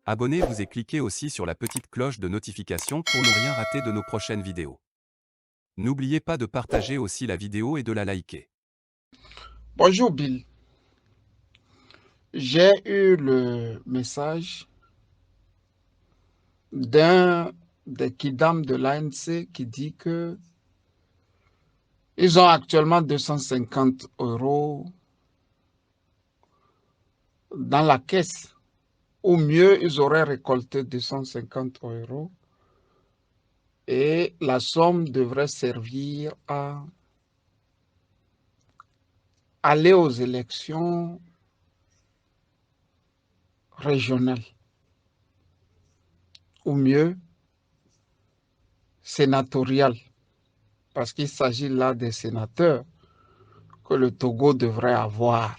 Abonnez-vous et cliquez aussi sur la petite cloche de notification pour ne rien rater de nos prochaines vidéos. N'oubliez pas de partager aussi la vidéo et de la liker. Bonjour Bill, j'ai eu le message d'un des kidam de l'ANC qui dit que ils ont actuellement 250 € dans la caisse. Ou mieux, ils auraient récolté 250 € et la somme devrait servir à aller aux élections régionales. Ou mieux, sénatoriales. Parce qu'il s'agit là des sénateurs que le Togo devrait avoir.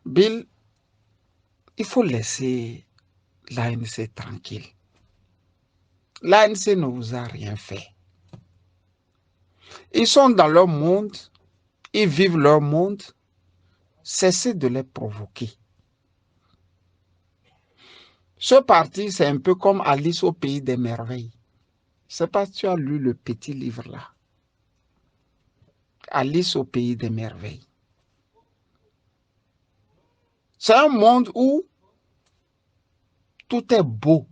Bill, il faut laisser l'ANC tranquille. L'ANC ne vous a rien fait. Ils sont dans leur monde, ils vivent leur monde. Cessez de les provoquer. Ce parti, c'est un peu comme Alice au pays des merveilles. Je ne sais pas si tu as lu le petit livre là. Alice au pays des merveilles. C'est un monde où tout est beau.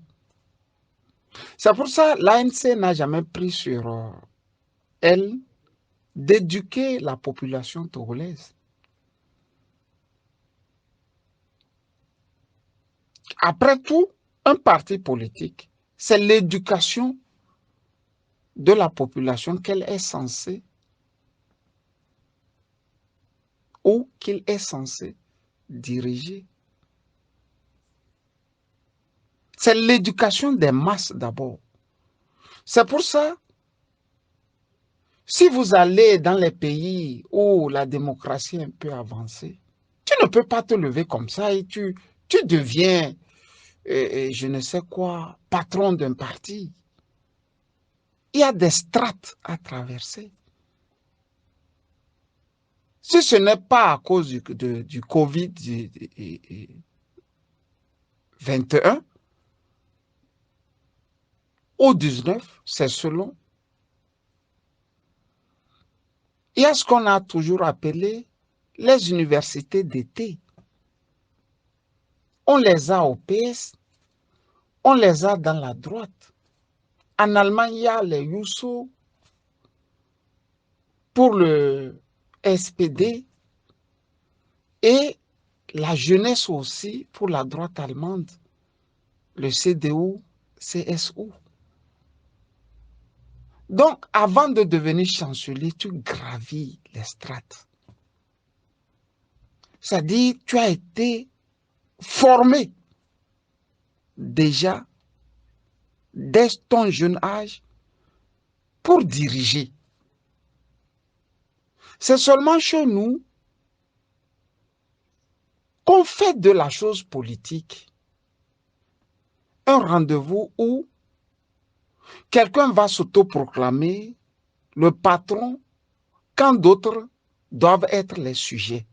C'est pour ça que l'ANC n'a jamais pris sur elle d'éduquer la population togolaise. Après tout, un parti politique, c'est l'éducation de la population qu'elle est censée ou qu'il est censé diriger. C'est l'éducation des masses d'abord. C'est pour ça, si vous allez dans les pays où la démocratie est un peu avancée, tu ne peux pas te lever comme ça et tu deviens, je ne sais quoi, patron d'un parti. Il y a des strates à traverser. Si ce n'est pas à cause du Covid-21 ou 19, c'est selon. Il y a ce qu'on a toujours appelé les universités d'été. On les a au PS, on les a dans la droite. En Allemagne, il y a les Juso pour le SPD et la jeunesse aussi pour la droite allemande, le CDU, CSU. Donc, avant de devenir chancelier, tu gravis les strates. C'est-à-dire, tu as été formé déjà dès ton jeune âge pour diriger. C'est seulement chez nous qu'on fait de la chose politique un rendez-vous où quelqu'un va s'autoproclamer le patron quand d'autres doivent être les sujets.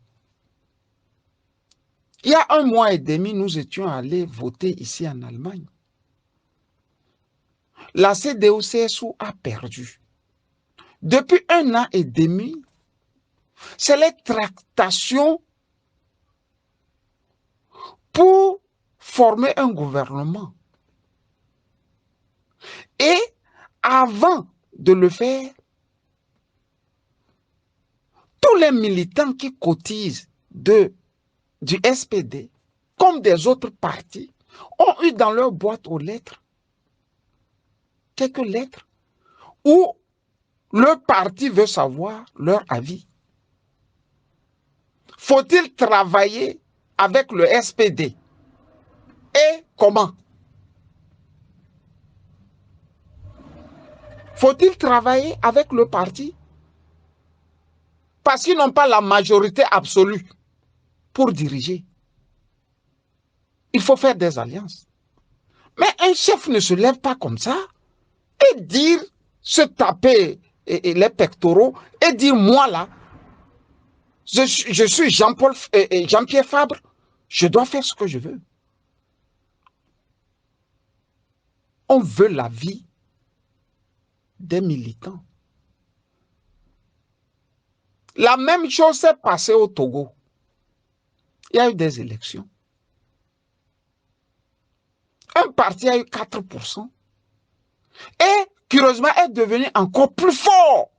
Il y a 1 mois et demi, nous étions allés voter ici en Allemagne. La CDU-CSU a perdu. Depuis 1 an et demi, c'est les tractations pour former un gouvernement. Et avant de le faire, tous les militants qui cotisent du SPD, comme des autres partis, ont eu dans leur boîte aux lettres quelques lettres où le parti veut savoir leur avis. Faut-il travailler avec le SPD? Et comment? Faut-il travailler avec le parti? Parce qu'ils n'ont pas la majorité absolue pour diriger. Il faut faire des alliances. Mais un chef ne se lève pas comme ça et dire, se taper les pectoraux et dire, moi là, je suis Jean-Pierre Fabre, Je dois faire ce que je veux. On veut la vie des militants. La même chose s'est passée au Togo. Il y a eu des élections. Un parti a eu 4%. Et, curieusement, est devenu encore plus fort.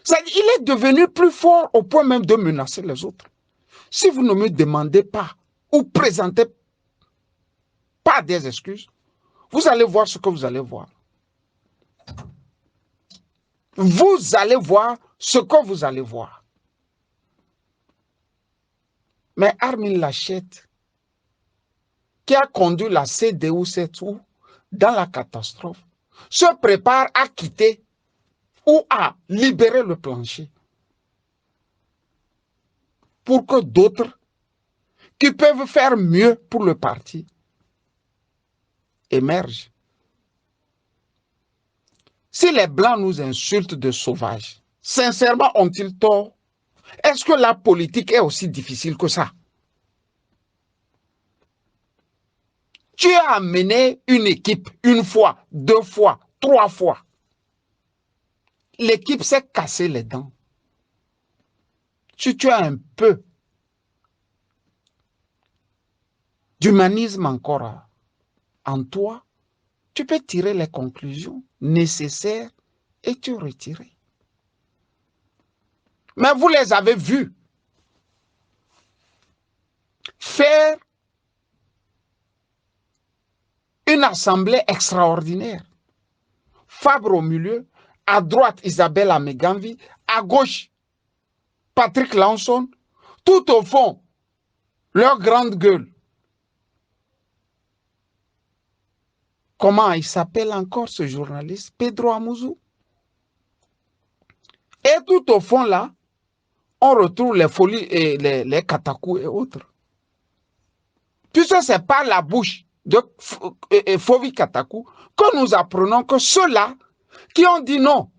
Il est devenu plus fort au point même de menacer les autres. Si vous ne me demandez pas ou présentez pas des excuses, vous allez voir ce que vous allez voir. Vous allez voir ce que vous allez voir. Mais Armin Laschet, qui a conduit la CDU-CSU dans la catastrophe, se prépare à quitter ou à libérer le plancher pour que d'autres qui peuvent faire mieux pour le parti émergent. Si les Blancs nous insultent de sauvages, sincèrement ont-ils tort? Est-ce que la politique est aussi difficile que ça? Tu as amené une équipe une fois, 2 fois, 3 fois. L'équipe s'est cassée les dents. Si tu as un peu d'humanisme encore en toi, tu peux tirer les conclusions nécessaires et te retirer. Mais vous les avez vus faire une assemblée extraordinaire. Fabre au milieu, à droite Isabelle Ameganvi, à gauche Patrick Lanson, tout au fond, leur grande gueule. Comment il s'appelle encore ce journaliste? Pedro Amouzou. Et tout au fond là, on retrouve les folies et les katakous et autres. Puisque c'est par la bouche de Fovi Katakou que nous apprenons que ceux-là qui ont dit non,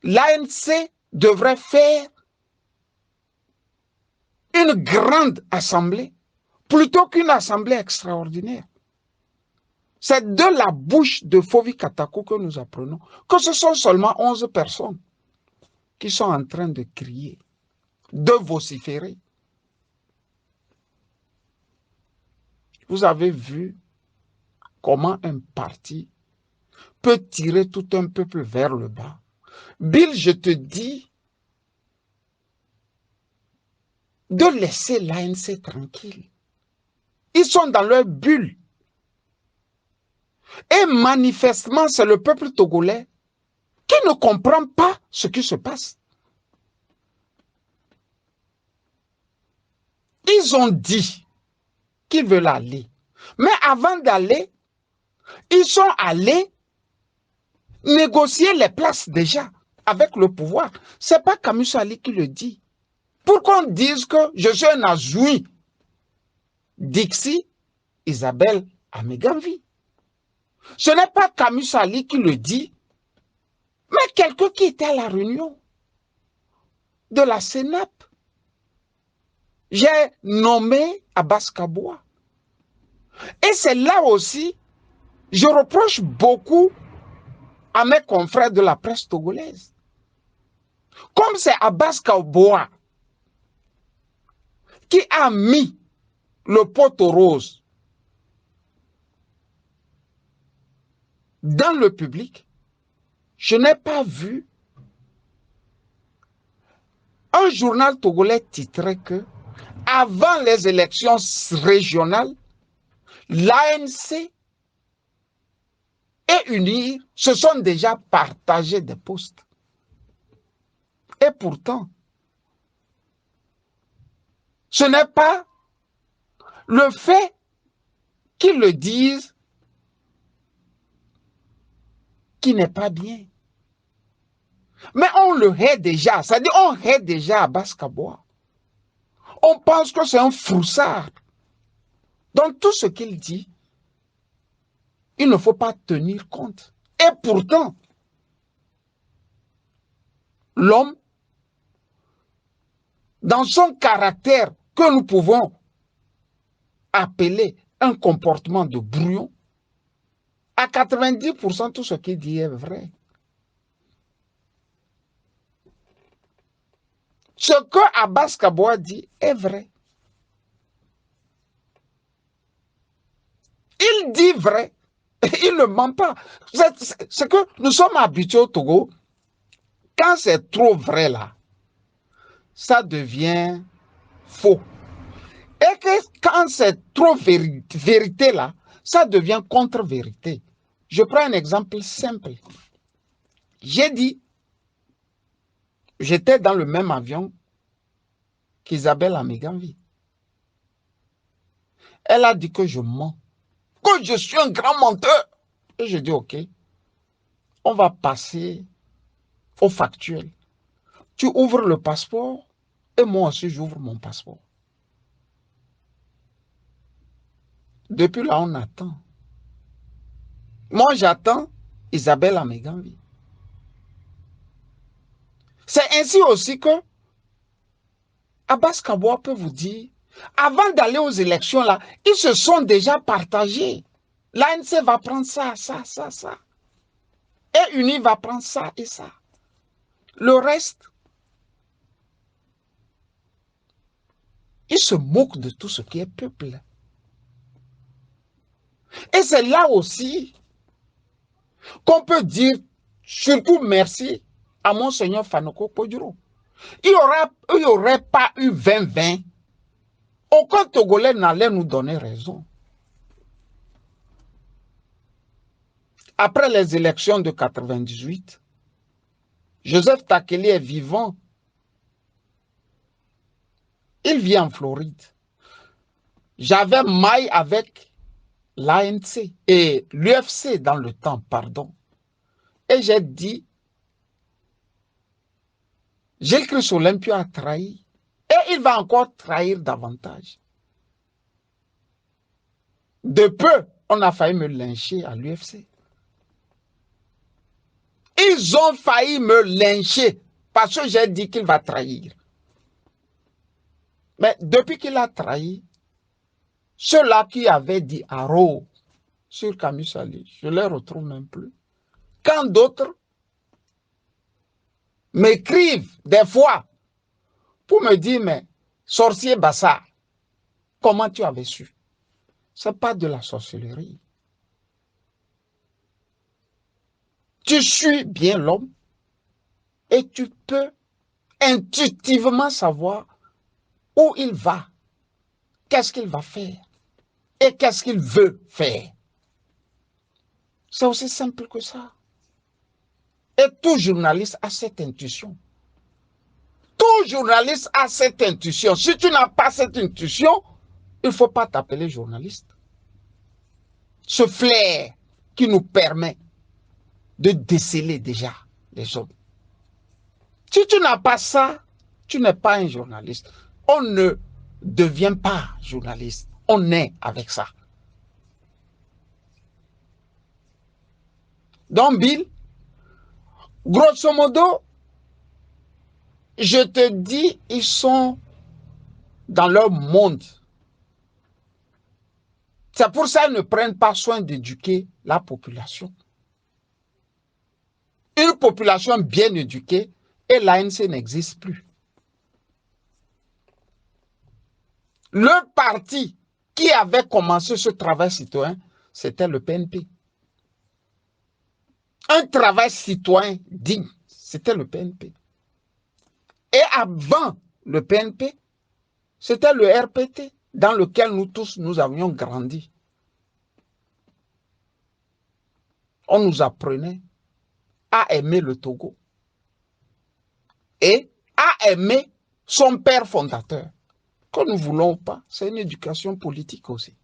l'ANC devrait faire une grande assemblée plutôt qu'une assemblée extraordinaire. C'est de la bouche de Fovi Katakou que nous apprenons que ce sont seulement 11 personnes qui sont en train de crier, de vociférer. Vous avez vu comment un parti peut tirer tout un peuple vers le bas. Bill, je te dis de laisser l'ANC tranquille. Ils sont dans leur bulle. Et manifestement, c'est le peuple togolais qui ne comprend pas ce qui se passe. Ils ont dit qu'ils veulent aller. Mais avant d'aller, ils sont allés négocier les places déjà avec le pouvoir. Ce n'est pas Camus Ali qui le dit. Pour qu'on dise que je suis un ajoui, Dixie Isabelle Ameganvi. Ce n'est pas Camus Ali qui le dit, mais quelqu'un qui était à la réunion de la CENAP. J'ai nommé Abbas Kaboua. Et c'est là aussi, je reproche beaucoup à mes confrères de la presse togolaise. Comme c'est Abbas Kaboua qui a mis le poteau rose dans le public, je n'ai pas vu un journal togolais titré que avant les élections régionales, l'ANC et UNIR se sont déjà partagés des postes. Et pourtant, ce n'est pas le fait qu'ils le disent qui n'est pas bien. Mais on le hait déjà, c'est-à-dire on hait déjà Abbas Kaboua. On pense que c'est un froussard. Donc tout ce qu'il dit, il ne faut pas tenir compte. Et pourtant, l'homme dans son caractère que nous pouvons appeler un comportement de brouillon, à 90%, tout ce qu'il dit est vrai. Ce que Abbas Kaboa dit est vrai. Il dit vrai. Il ne ment pas. C'est que nous sommes habitués au Togo. Quand c'est trop vrai là, ça devient faux. Et que quand c'est trop vérité là, ça devient contre-vérité. Je prends un exemple simple. J'ai dit, j'étais dans le même avion qu'Isabelle Améganvi. Elle a dit que je mens, que je suis un grand menteur. Et je dis, ok, on va passer au factuel. Tu ouvres le passeport et moi aussi j'ouvre mon passeport. Depuis là, on attend. Moi, j'attends Isabelle Améganvi. C'est ainsi aussi que Abbas Kaboa peut vous dire, avant d'aller aux élections, là, ils se sont déjà partagés. L'ANC va prendre ça, ça, ça, ça. Et UNI va prendre ça et ça. Le reste, ils se moquent de tout ce qui est peuple. Et c'est là aussi qu'on peut dire surtout merci à Monseigneur Fanoko Podjoro. Il n'y aurait pas eu 20-20. Aucun Togolais n'allait nous donner raison. Après les élections de 98, Joseph Takeli est vivant. Il vit en Floride. J'avais maille avec l'ANC et l'UFC dans le temps, pardon. Et j'ai dit, Gilles Christ Olympio a trahi. Et il va encore trahir davantage. De peu, on a failli me lyncher à l'UFC. Ils ont failli me lyncher parce que j'ai dit qu'il va trahir. Mais depuis qu'il a trahi, ceux-là qui avaient dit Haro sur Camus Sali, je ne les retrouve même plus. Quand d'autres m'écrivent des fois pour me dire, mais sorcier Bassar, comment tu avais su? Ce n'est pas de la sorcellerie. Tu suis bien l'homme et tu peux intuitivement savoir où il va, qu'est-ce qu'il va faire et qu'est-ce qu'il veut faire. C'est aussi simple que ça. Et tout journaliste a cette intuition. Tout journaliste a cette intuition. Si tu n'as pas cette intuition, il ne faut pas t'appeler journaliste. Ce flair qui nous permet de déceler déjà les hommes. Si tu n'as pas ça, tu n'es pas un journaliste. On ne devient pas journaliste. On est avec ça. Donc, Bill, grosso modo, je te dis, ils sont dans leur monde. C'est pour ça qu'ils ne prennent pas soin d'éduquer la population. Une population bien éduquée et l'ANC n'existe plus. Le parti qui avait commencé ce travail citoyen, c'était le PNP. Un travail citoyen digne, c'était le PNP. Et avant le PNP, c'était le RPT dans lequel nous tous, nous avions grandi. On nous apprenait à aimer le Togo et à aimer son père fondateur. Que nous ne voulons pas, c'est une éducation politique aussi.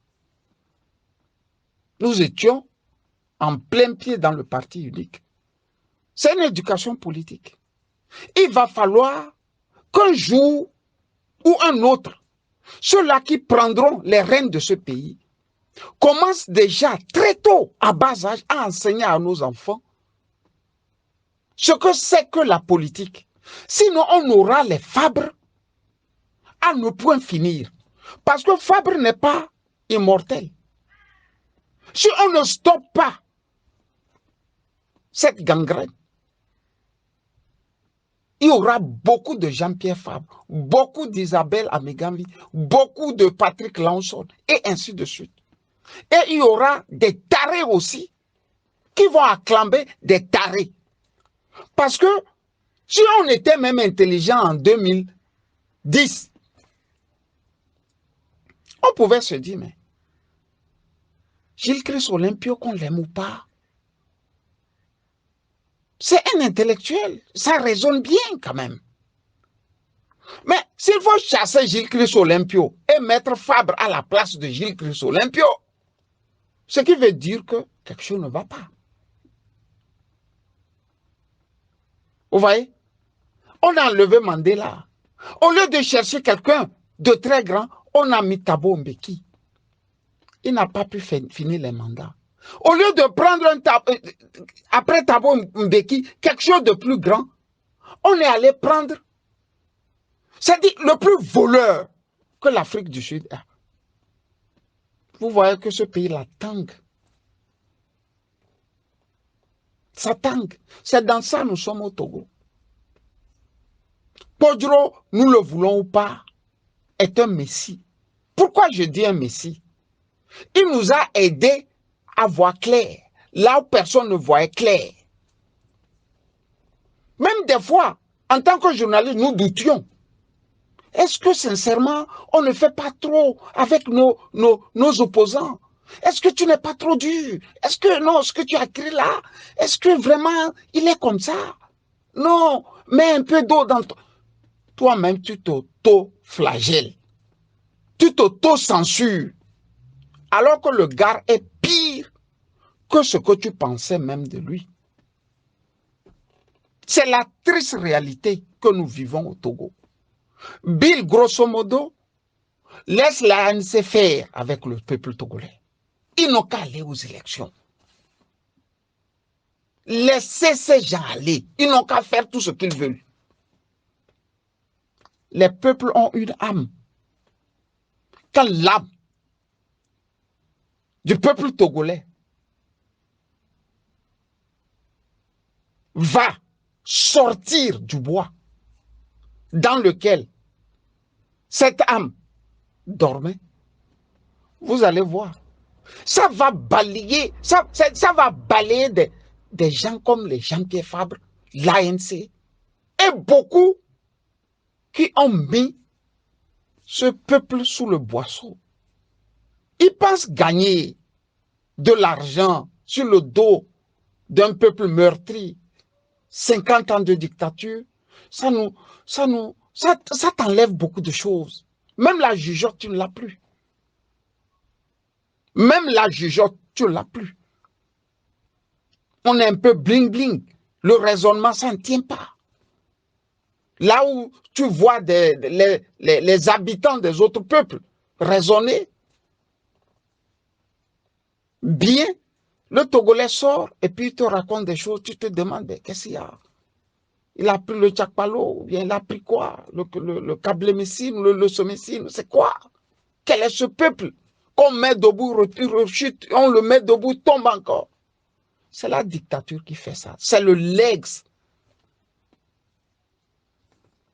Nous étions en plein pied dans le parti unique. C'est une éducation politique. Il va falloir qu'un jour ou un autre, ceux-là qui prendront les rênes de ce pays commencent déjà très tôt, à bas âge, à enseigner à nos enfants ce que c'est que la politique. Sinon, on aura les fabres à ne point finir. Parce que Fabre n'est pas immortel. Si on ne stoppe pas cette gangrène, il y aura beaucoup de Jean-Pierre Fabre, beaucoup d'Isabelle Amégambi, beaucoup de Patrick Lanson, et ainsi de suite. Et il y aura des tarés aussi, qui vont acclamer des tarés. Parce que si on était même intelligent en 2010, on pouvait se dire, mais Gilles Christ Olympio, qu'on l'aime ou pas, c'est un intellectuel, ça résonne bien quand même. Mais s'il faut chasser Gilles Christ Olympio et mettre Fabre à la place de Gilles Christ Olympio, ce qui veut dire que quelque chose ne va pas. Vous voyez? On a enlevé Mandela. Au lieu de chercher quelqu'un de très grand, on a mis Thabo Mbeki. Il n'a pas pu finir les mandats. Au lieu de prendre après Thabo Mbeki, quelque chose de plus grand, on est allé prendre, c'est-à-dire le plus voleur que l'Afrique du Sud a. Vous voyez que ce pays-là tangue. Ça tangue. C'est dans ça que nous sommes au Togo. Podro, nous le voulons ou pas, est un messie. Pourquoi je dis un messie? Il nous a aidés à voir clair, là où personne ne voyait clair. Même des fois, en tant que journaliste, nous doutions. Est-ce que sincèrement, on ne fait pas trop avec nos opposants? Est-ce que tu n'es pas trop dur? Est-ce que non, ce que tu as écrit là, est-ce que vraiment il est comme ça? Non, mets un peu d'eau dans toi-même, tu t'auto-flagelles. Tu t'auto-censures. Alors que le gars est pire que ce que tu pensais même de lui. C'est la triste réalité que nous vivons au Togo. Bill, grosso modo, laisse l'ANC faire avec le peuple togolais. Ils n'ont qu'à aller aux élections. Laissez ces gens aller. Ils n'ont qu'à faire tout ce qu'ils veulent. Les peuples ont une âme. Quand l'âme du peuple togolais va sortir du bois dans lequel cette âme dormait, vous allez voir, ça va balayer, ça va balayer des gens comme les Jean-Pierre Fabre, l'ANC, et beaucoup qui ont mis ce peuple sous le boisseau. Ils pensent gagner de l'argent sur le dos d'un peuple meurtri. 50 ans de dictature, ça t'enlève beaucoup de choses. Même la jugeote, tu ne l'as plus. Même la jugeote, tu ne l'as plus. On est un peu bling-bling. Le raisonnement, ça ne tient pas. Là où tu vois les habitants des autres peuples raisonner bien, le Togolais sort et puis il te raconte des choses, tu te demandes qu'est-ce qu'il y a. Il a pris le tchakpalo, ou bien il a pris quoi? Le câble-messine, le somessine, c'est quoi? Quel est ce peuple? Qu'on met debout, rechute, on le met debout, tombe encore. C'est la dictature qui fait ça. C'est le legs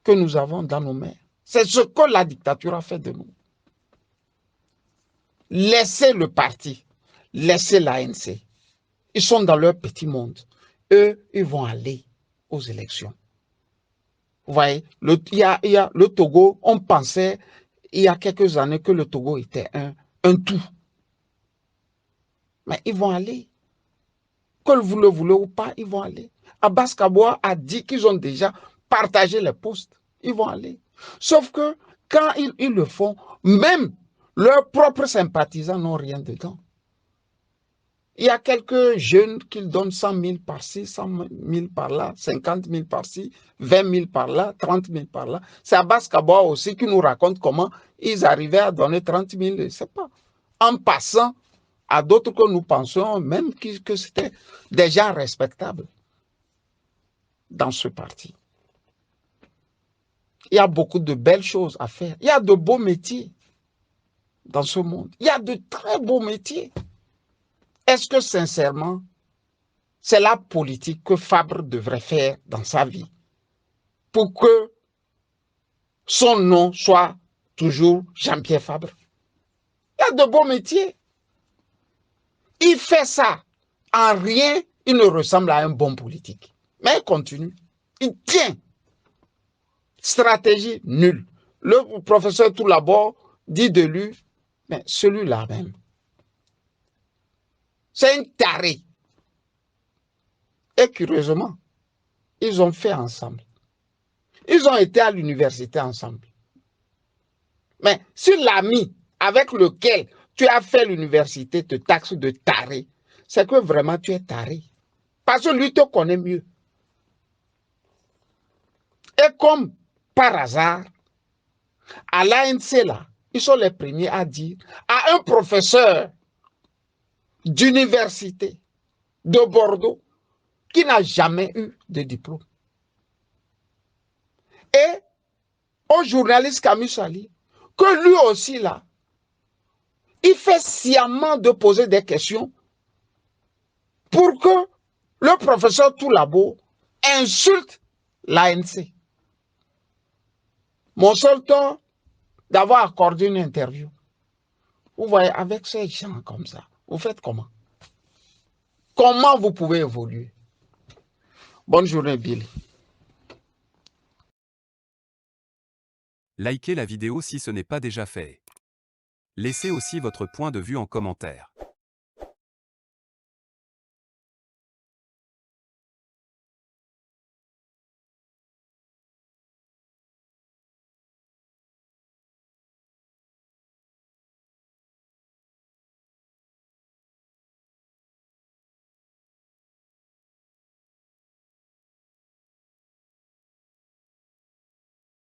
que nous avons dans nos mains. C'est ce que la dictature a fait de nous. Laissez le parti, laissez l'ANC. Ils sont dans leur petit monde. Eux, ils vont aller aux élections. Vous voyez, il y a le Togo, on pensait il y a quelques années que le Togo était un tout. Mais ils vont aller. Que vous le voulez ou pas, ils vont aller. Abbas Kaboa a dit qu'ils ont déjà partagé les postes. Ils vont aller. Sauf que quand ils le font, même leurs propres sympathisants n'ont rien dedans. Il y a quelques jeunes qui donnent 100 000 par-ci, 100 000 par-là, 50 000 par-ci, 20 000 par-là, 30 000 par-là. C'est Abbas Kaboa aussi qui nous raconte comment ils arrivaient à donner 30 000, je ne sais pas. En passant à d'autres que nous pensions même que c'était des gens respectables dans ce parti. il y a beaucoup de belles choses à faire. Il y a de beaux métiers dans ce monde. Il y a de très beaux métiers. Est-ce que sincèrement, c'est la politique que Fabre devrait faire dans sa vie pour que son nom soit toujours Jean-Pierre Fabre? Il y a de beaux métiers. Il fait ça. En rien, il ne ressemble à un bon politique. Mais il continue. Il tient. Stratégie nulle. Le professeur Toulabo dit de lui, mais celui-là même, c'est un taré. Et curieusement, ils ont fait ensemble. Ils ont été à l'université ensemble. Mais si l'ami avec lequel tu as fait l'université te taxe de taré, c'est que vraiment tu es taré. Parce que lui te connaît mieux. Et comme par hasard, à l'ANC, là, ils sont les premiers à dire à un professeur d'université de Bordeaux qui n'a jamais eu de diplôme. Et au journaliste Camille Sali, que lui aussi, là, il fait sciemment de poser des questions pour que le professeur Toulabo insulte l'ANC. Mon seul tort d'avoir accordé une interview. Vous voyez, avec ces gens comme ça, vous faites comment? Comment vous pouvez évoluer? Bonne journée, Billy. Likez la vidéo si ce n'est pas déjà fait. Laissez aussi votre point de vue en commentaire.